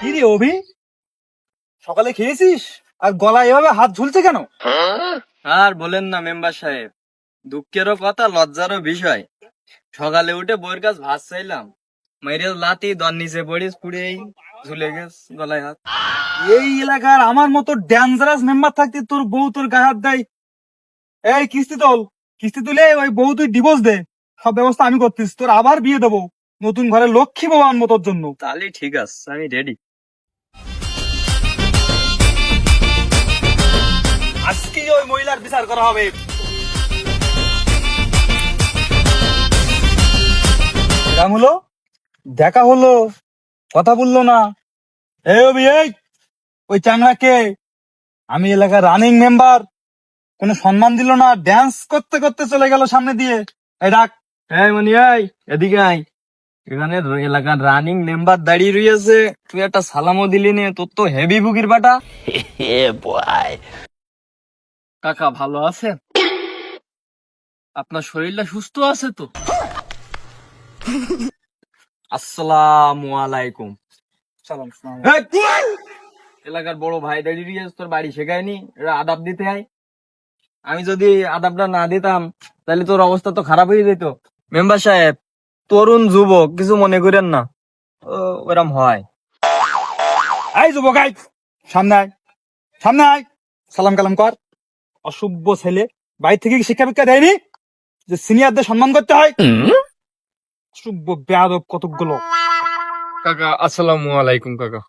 কি রে অভি, সকালে খেয়েছিস আর গলায় এভাবে হাত ঝুলছে কেন? আর বলেন না মেম্বার সাহেব, দুঃখেরও কথা লজ্জারও বিষয়। সকালে উঠে বইয়ের কাছে ভাত চাইলাম, মাইরে লাতি দর নিচে পড়িস পুড়েই ঝুলে গেছ গলায় হাত। এই এলাকার আমার মতো ডেঞ্জারাস মেম্বার থাকতে তোর বউ তোর গায়ে হাত দেয়? এই কিস্তি তোল, কিস্তি তুলে ওই বউ তুই ডিভোর্স দে, সব ব্যবস্থা আমি করতেছি, তোর আবার বিয়ে দেবো নতুন ঘরে লক্ষ্মী বউ আনবো তোর জন্য। তাহলে ঠিক আছে, আমি রেডি। আজকে ওই মহিলার বিচার করা হবে। এরকম হলো, দেখা হলো, কথা বললো না। এই অভি, এই ওই চ্যাংড়া কে? আমি এলাকার রানিং মেম্বার, কোনো সম্মান দিল না, ড্যান্স করতে করতে চলে গেল সামনে দিয়ে। এই ডাক। এই মনি, এই এদিকে আয়। এখানে এলাকার রানিং মেম্বার দাঁড়িয়ে রয়েছে, তুই একটা সালামও দিলি নে, তোর তো হেভি বুকির বাটা। কাকা ভালো আছেন? আপনার শরীরটা সুস্থ আছে তো? আসসালামু আলাইকুম। সালাম সালাম। এলাকার বড় ভাই দাঁড়িয়ে রয়েছে, তোর বাড়ি শেখায়নি এরা আদাব দিতে হয়? আমি যদি আদাবটা না দিতাম তাহলে তোর অবস্থা তো খারাপ হয়ে যেত। মেম্বার সাহেব, তরুণ যুবক, কিছু মনে করেন না, ওরম হয়। এই যুবক, এই সামনে আয়, সামনে আয়, সালাম কালাম কর। অসভ্য ছেলে, বাড়ি থেকে কি শিক্ষা ভিক্ষা দেয়নি যে সিনিয়রদের সম্মান করতে হয়? অসভ্য বেয়াদব কতকগুলো। কাকা আসসালামু আলাইকুম। কাকা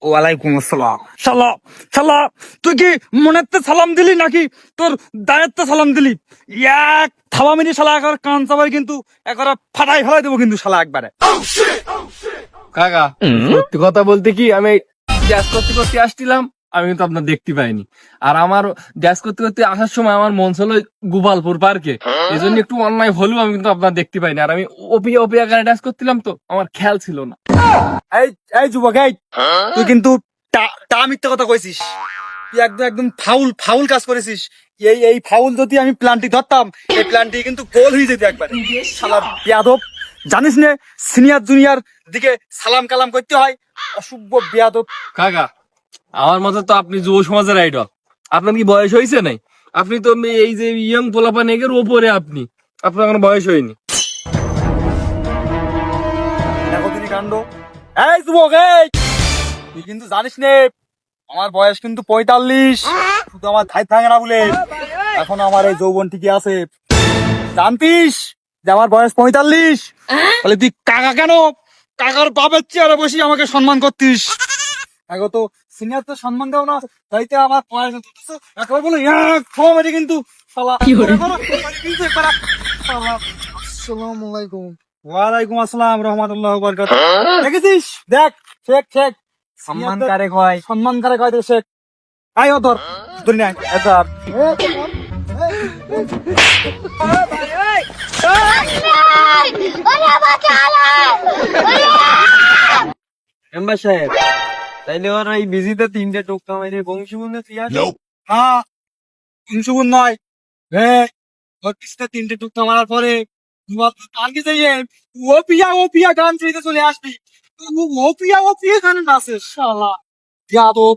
ওয়ালাইকুম আসসালাম। শালা শালা, তুই কি মনেতে সালাম দিলি নাকি তোর দায়েরতে সালাম দিলি? এক থাবা মিনি শালা একবার কান চাবাই কিন্তু একবার ফাটাই ফেলাই দেবো কিন্তু শালা একবারে। কাকা সত্যি কথা বলতে কি, আমি ড্যাশ করতে করতে আসছিলাম, আমি কিন্তু আপনার দেখতে পাইনি। আর আমার ড্যাশ করতে করতে আসার সময় আমার মন ছিল গোপালপুর পার্কে, এই জন্য একটু অন্যায় হলেও আমি কিন্তু আপনার দেখতে পাইনি। আর আমি ওপিয়া ওপিয়া গানে ড্যাশ করছিলাম তো আমার খেয়াল ছিল না। এই এই যুবক, এই তুই কিন্তু টা মিথ্যে কথা কইছিস। তুই একদম একদম ফাউল ফাউল কাজ করেছিস। এই এই ফাউল যদি আমি প্ল্যানটি ধরতাম, এই প্ল্যানটি কিন্তু গোল হয়ে যেত একবারে। শালা বেয়াদব, জানিস না সিনিয়র জুনিয়র দিকে সালাম কালাম করতে হয়? অসভ্য বেয়াদব। কাকা আমার মতে তো আপনি যুব সমাজের আইডল। আপনার কি বয়স হয়েছে নাই? আপনি তো এই যে ইয়ং পোলাপান এগের ওপরে, আপনি আপনার কোনো বয়স হয়নি। দেখো তিনি কাণ্ড। এই যুবক, এই তুই কিন্তু জানিস নে আমার বয়স কিন্তু 45। শুধু আমার ধাই ভাঙে না বলে এখন আমার এই যৌবন ঠিকই আছে। জানতিস যে আমার বয়স 45? তাহলে তুই কাকা কেন? কাকার বাপের চেয়ারে বসে আমাকে সম্মান করতিস। এখন তো সিনিয়র তো সম্মান দেও না, তাইতে আমার বয়স একবার বলে এক ফর্ম এটি কিন্তু শালা কিন্তু একবার শালা। আসসালামু আলাইকুম। ওয়ালাইকুম আসসালাম রহমতুল্লাহ বারাকাতুহু। দেখেছিস? দেখ, শেখ শেখ সম্মান কারে কয়? সম্মান কারে কয় শেখ। আয় ও ধর, ধরি নাই ধর। মেম্বার সাহেব, তাইলে ওর এই বিজিতে 3টে টোকা মেরে বংশীবন্ধে তুই আসো। হ্যাঁ, হিংসুগুন নয়। হ্যাঁ, ওর পিছনে 3টে টুকটা মারার পরে কালকে যাইয়ে ও পিয়া গান চাইতে চলে আসবি। ও পিয়া গান আছে শালা যাদব।